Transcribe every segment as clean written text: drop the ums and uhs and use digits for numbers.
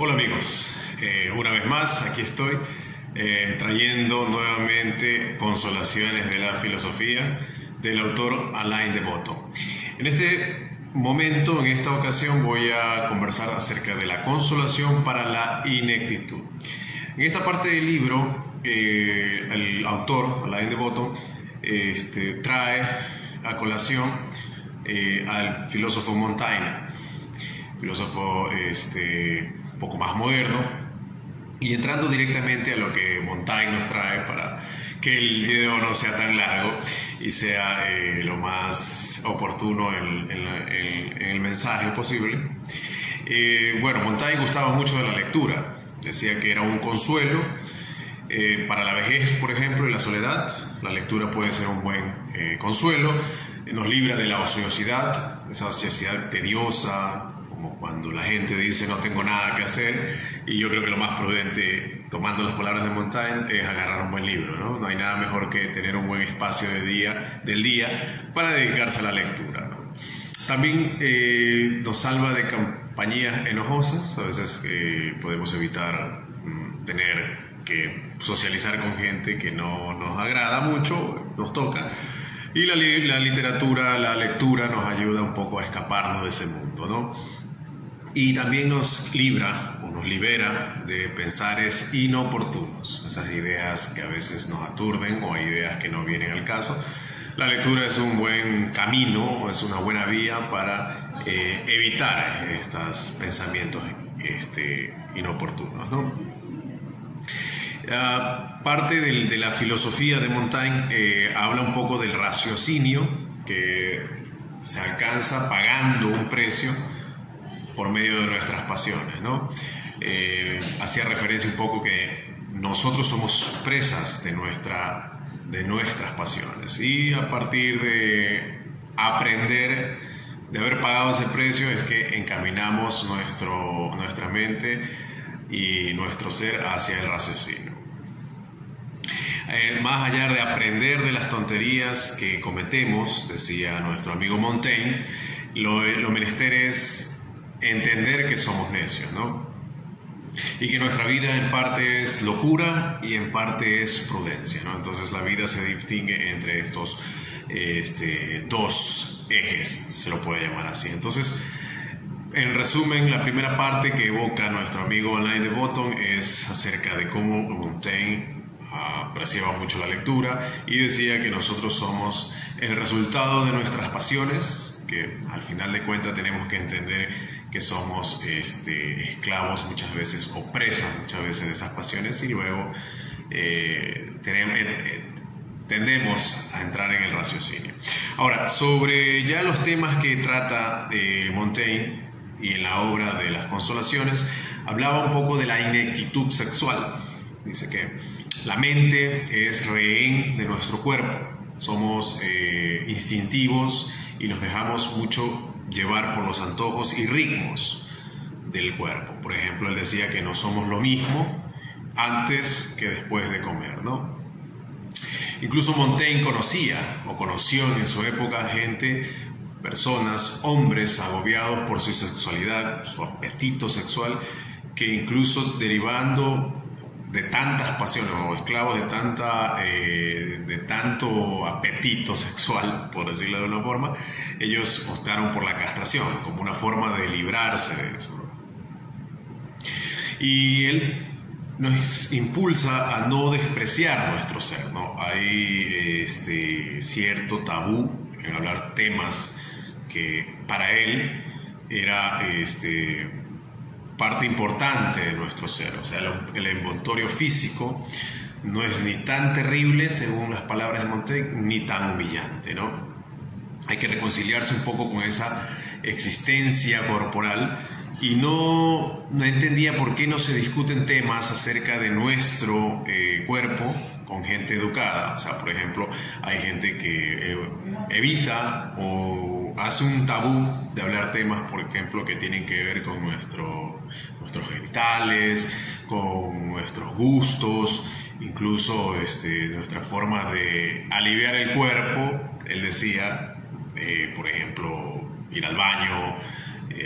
Hola amigos, una vez más aquí estoy trayendo nuevamente consolaciones de la filosofía del autor Alain de Botton. En este momento, en esta ocasión, voy a conversar acerca de la consolación para la ineptitud. En esta parte del libro, el autor Alain de Botton trae a colación al filósofo Montaigne, filósofo un poco más moderno, y entrando directamente a lo que Montaigne nos trae para que el video no sea tan largo y sea lo más oportuno en el mensaje posible. Bueno, Montaigne gustaba mucho de la lectura, decía que era un consuelo para la vejez, por ejemplo, y la soledad. La lectura puede ser un buen consuelo, nos libra de la ociosidad, esa ociosidad tediosa, como cuando la gente dice no tengo nada que hacer, y yo creo que lo más prudente, tomando las palabras de Montaigne, es agarrar un buen libro, ¿no? No hay nada mejor que tener un buen espacio del día para dedicarse a la lectura, ¿no? También nos salva de compañías enojosas. A veces podemos evitar tener que socializar con gente que no nos agrada mucho, nos toca. Y la literatura, la lectura nos ayuda un poco a escaparnos de ese mundo, ¿no? Y también nos libra o nos libera de pensares inoportunos, esas ideas que a veces nos aturden o ideas que no vienen al caso. La lectura es un buen camino, es una buena vía para evitar estos pensamientos inoportunos, ¿no? Parte de la filosofía de Montaigne habla un poco del raciocinio que se alcanza pagando un precio por medio de nuestras pasiones, ¿no? Hacía referencia un poco que nosotros somos presas de nuestras pasiones, y a partir de aprender, de haber pagado ese precio, es que encaminamos nuestra mente y nuestro ser hacia el raciocinio. Más allá de aprender de las tonterías que cometemos, decía nuestro amigo Montaigne, lo menester es entender que somos necios, ¿no? Y que nuestra vida en parte es locura y en parte es prudencia, ¿no? Entonces la vida se distingue entre estos dos ejes, se lo puede llamar así. Entonces, en resumen, la primera parte que evoca nuestro amigo Alain de Botton es acerca de cómo Montaigne apreciaba mucho la lectura y decía que nosotros somos el resultado de nuestras pasiones, que al final de cuentas tenemos que entender que somos esclavos muchas veces o presas muchas veces de esas pasiones, y luego tendemos a entrar en el raciocinio. Ahora, sobre ya los temas que trata Montaigne y en la obra de las consolaciones, hablaba un poco de la ineptitud sexual. Dice que la mente es rehén de nuestro cuerpo, somos instintivos y nos dejamos mucho llevar por los antojos y ritmos del cuerpo. Por ejemplo, él decía que no somos lo mismo antes que después de comer, ¿no? Incluso Montaigne conoció en su época personas, hombres agobiados por su sexualidad, su apetito sexual, que incluso derivando de tantas pasiones o esclavos de tanto apetito sexual, por decirlo de una forma, ellos optaron por la castración como una forma de librarse de eso. Y él nos impulsa a no despreciar nuestro ser, ¿no? Hay cierto tabú en hablar temas que para él era parte importante de nuestro ser. O sea, el envoltorio físico no es ni tan terrible, según las palabras de Montaigne, ni tan humillante, ¿no? Hay que reconciliarse un poco con esa existencia corporal, y no entendía por qué no se discuten temas acerca de nuestro cuerpo con gente educada. O sea, por ejemplo, hay gente que evita o hace un tabú de hablar temas, por ejemplo, que tienen que ver con nuestros genitales, con nuestros gustos, incluso nuestra forma de aliviar el cuerpo. Él decía, por ejemplo, ir al baño,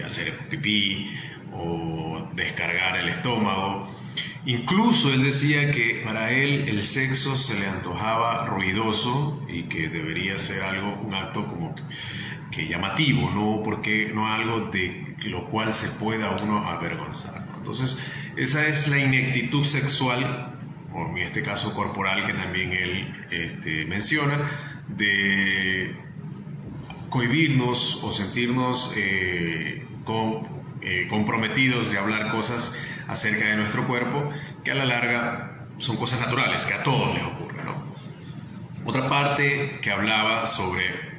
hacer pipí, o descargar el estómago. Incluso él decía que para él el sexo se le antojaba ruidoso y que debería ser algo, un acto como que llamativo, no algo de lo cual se pueda uno avergonzar, ¿no? Entonces, esa es la ineptitud sexual, o en este caso corporal, que también él menciona, de cohibirnos o sentirnos comprometidos de hablar cosas acerca de nuestro cuerpo, que a la larga son cosas naturales, que a todos les ocurre, ¿no? Otra parte que hablaba sobre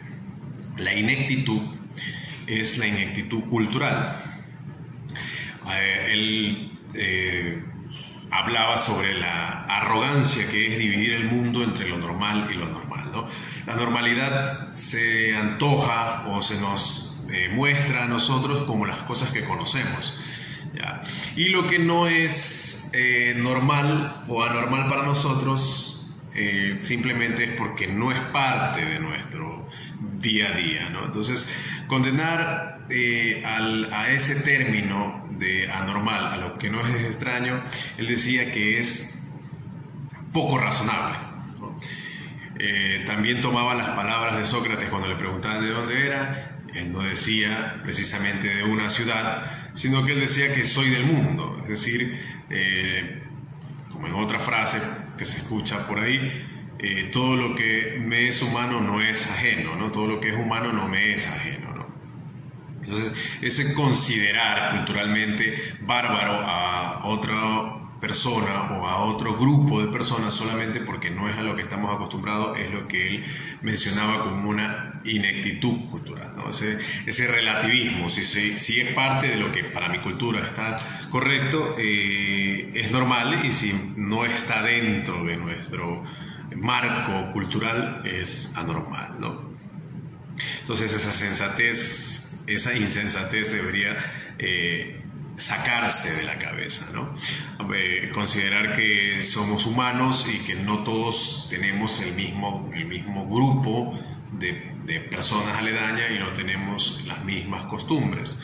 la ineptitud es la ineptitud cultural. Él hablaba sobre la arrogancia que es dividir el mundo entre lo normal y lo anormal, ¿no? La normalidad se antoja o se nos muestra a nosotros como las cosas que conocemos, ¿ya? Y lo que no es normal o anormal para nosotros simplemente es porque no es parte de nuestro día a día, ¿no? Entonces, condenar a ese término de anormal, a lo que no es extraño, él decía que es poco razonable, ¿no? También tomaba las palabras de Sócrates cuando le preguntaban de dónde era. Él no decía precisamente de una ciudad, sino que él decía que soy del mundo. Es decir, como en otra frase que se escucha por ahí, todo lo que me es humano no es ajeno, ¿no? Todo lo que es humano no me es ajeno, ¿no? Entonces, ese considerar culturalmente bárbaro a otra persona o a otro grupo de personas solamente porque no es a lo que estamos acostumbrados es lo que él mencionaba como una ineptitud cultural, ¿no? Ese relativismo, si es parte de lo que para mi cultura está correcto, es normal, y si no está dentro de nuestro marco cultural es anormal, ¿no? Entonces esa insensatez debería sacarse de la cabeza, ¿no? Considerar que somos humanos y que no todos tenemos el mismo grupo de personas aledañas y no tenemos las mismas costumbres.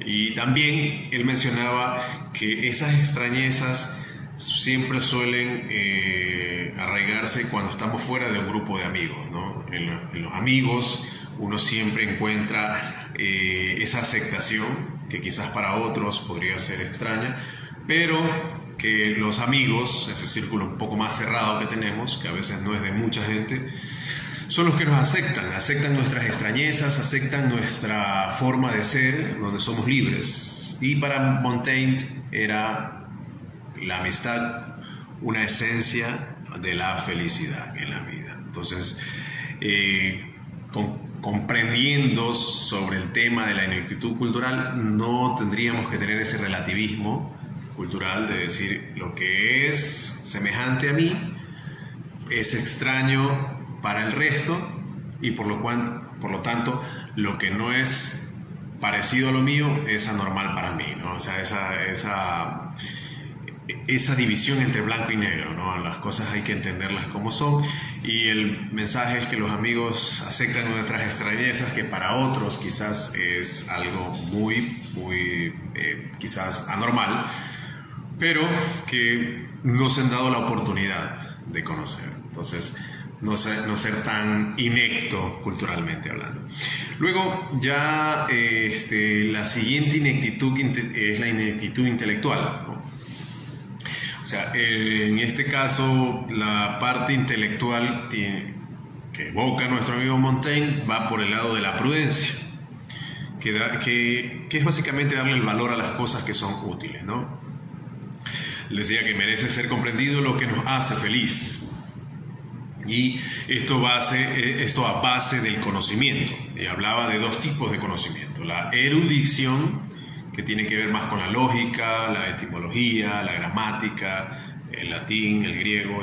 Y también él mencionaba que esas extrañezas siempre suelen arraigarse cuando estamos fuera de un grupo de amigos, ¿no? En los amigos uno siempre encuentra esa aceptación que quizás para otros podría ser extraña, pero que los amigos, ese círculo un poco más cerrado que tenemos, que a veces no es de mucha gente, son los que nos aceptan nuestras extrañezas, aceptan nuestra forma de ser, donde somos libres. Y para Montaigne era la amistad una esencia de la felicidad en la vida. Entonces, comprendiendo sobre el tema de la ineptitud cultural, no tendríamos que tener ese relativismo cultural de decir lo que es semejante a mí es extraño para el resto, y por lo tanto lo que no es parecido a lo mío es anormal para mí, ¿no? O sea, esa división entre blanco y negro, ¿no? Las cosas hay que entenderlas como son, y el mensaje es que los amigos aceptan nuestras extrañezas, que para otros quizás es algo muy quizás anormal, pero que no se han dado la oportunidad de conocer. Entonces, no ser tan inepto culturalmente hablando. Luego ya la siguiente ineptitud es la ineptitud intelectual, ¿no? O sea, en este caso la parte intelectual que evoca nuestro amigo Montaigne va por el lado de la prudencia, que es básicamente darle el valor a las cosas que son útiles, ¿no? Él decía que merece ser comprendido lo que nos hace feliz. Y esto a base del conocimiento. Y hablaba de dos tipos de conocimiento: la erudición, que tiene que ver más con la lógica, la etimología, la gramática, el latín, el griego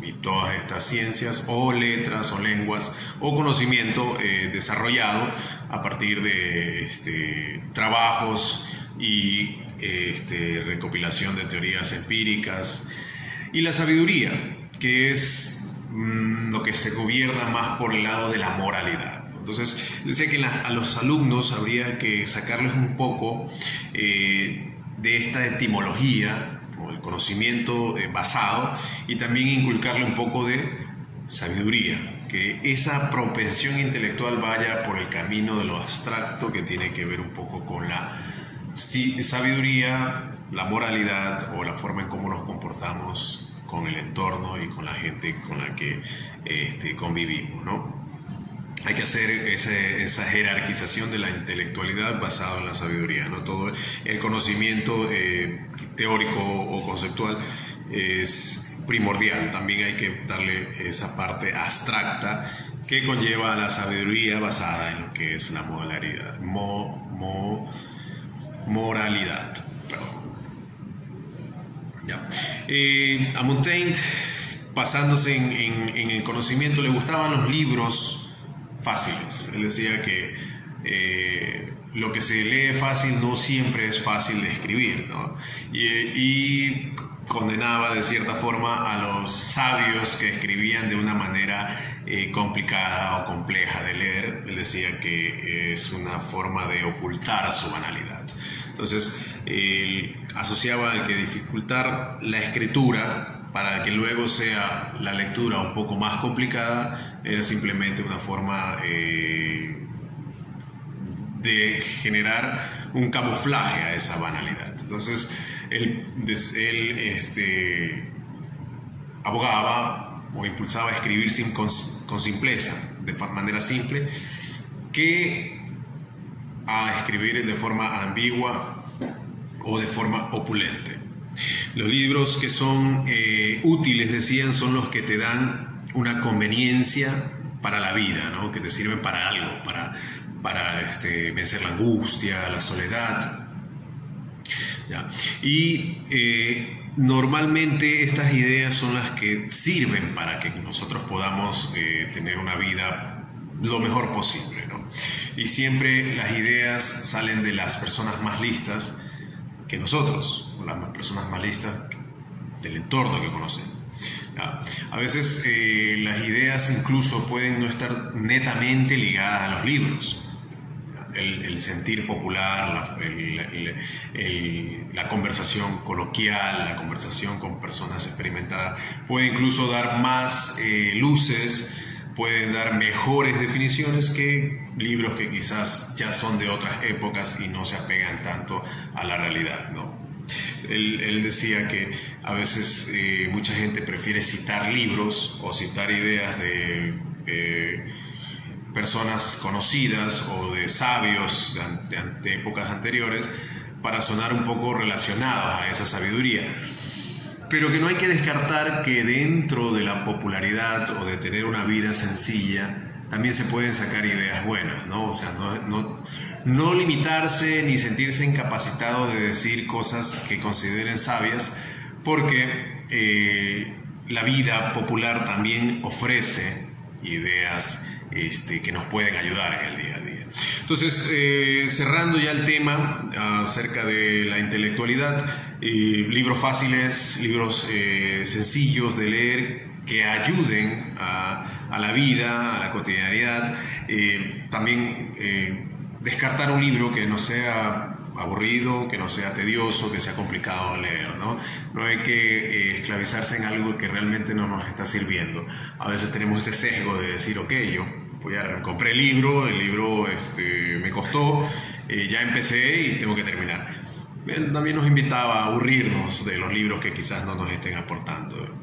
y todas estas ciencias o letras o lenguas o conocimiento desarrollado a partir de trabajos y recopilación de teorías empíricas, y la sabiduría, que es lo que se gobierna más por el lado de la moralidad. Entonces decía que a los alumnos habría que sacarles un poco de esta etimología, o el conocimiento basado, y también inculcarle un poco de sabiduría, que esa propensión intelectual vaya por el camino de lo abstracto, que tiene que ver un poco con la sabiduría, la moralidad o la forma en cómo nos comportamos con el entorno y con la gente con la que convivimos, ¿no? Hay que hacer esa jerarquización de la intelectualidad basado en la sabiduría, ¿no? Todo el conocimiento teórico o conceptual es primordial. También hay que darle esa parte abstracta que conlleva a la sabiduría basada en lo que es la moralidad. Moralidad. Ya. A Montaigne, basándose en el conocimiento, le gustaban los libros fáciles. Él decía que lo que se lee fácil no siempre es fácil de escribir, ¿no? Y condenaba de cierta forma a los sabios que escribían de una manera complicada o compleja de leer. Él decía que es una forma de ocultar su banalidad. Entonces, él asociaba el que dificultar la escritura para que luego sea la lectura un poco más complicada era simplemente una forma de generar un camuflaje a esa banalidad. Entonces, él abogaba o impulsaba a escribir con simpleza, de manera simple, que a escribir de forma ambigua o de forma opulente. Los libros que son útiles, decían, son los que te dan una conveniencia para la vida, ¿no? Que te sirven para algo, para vencer la angustia, la soledad. ¿Ya? Y normalmente estas ideas son las que sirven para que nosotros podamos tener una vida lo mejor posible, ¿no? Y siempre las ideas salen de las personas más listas que nosotros, o las personas más listas del entorno que conocemos. ¿Ya? A veces las ideas incluso pueden no estar netamente ligadas a los libros. El sentir popular, la conversación coloquial, la conversación con personas experimentadas puede incluso dar más luces, pueden dar mejores definiciones que libros que quizás ya son de otras épocas y no se apegan tanto a la realidad, ¿no? Él decía que a veces mucha gente prefiere citar libros o citar ideas de personas conocidas o de sabios de épocas anteriores para sonar un poco relacionados a esa sabiduría. Pero que no hay que descartar que dentro de la popularidad o de tener una vida sencilla también se pueden sacar ideas buenas, ¿no? O sea, no limitarse ni sentirse incapacitado de decir cosas que consideren sabias, porque la vida popular también ofrece ideas que nos pueden ayudar en el día a día. Entonces, cerrando ya el tema acerca de la intelectualidad, libros fáciles, libros sencillos de leer que ayuden a la vida, a la cotidianidad. También descartar un libro que no sea aburrido, que no sea tedioso, que sea complicado de leer, ¿no? No hay que esclavizarse en algo que realmente no nos está sirviendo. A veces tenemos ese sesgo de decir, ok, yo compré el libro me costó, ya empecé y tengo que terminar. También nos invitaba a aburrirnos de los libros que quizás no nos estén aportando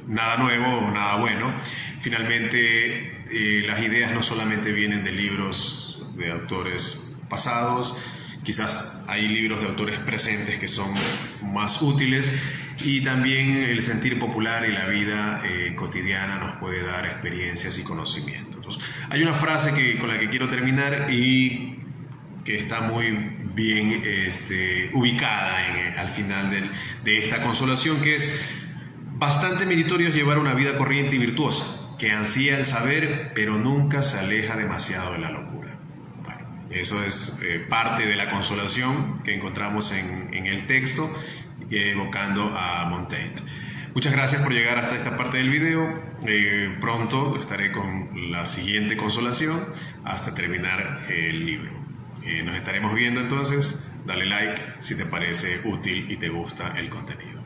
nada nuevo o nada bueno. Finalmente, las ideas no solamente vienen de libros de autores pasados, quizás hay libros de autores presentes que son más útiles, y también el sentir popular y la vida cotidiana nos puede dar experiencias y conocimientos. Entonces, hay una frase con la que quiero terminar y que está muy bien ubicada al final de esta consolación, que es: bastante meritorio es llevar una vida corriente y virtuosa, que ansía el saber, pero nunca se aleja demasiado de la locura. Bueno, eso es parte de la consolación que encontramos en el texto, evocando a Montaigne. Muchas gracias por llegar hasta esta parte del video. Pronto estaré con la siguiente consolación hasta terminar el libro. Nos estaremos viendo entonces. dale like si te parece útil y te gusta el contenido.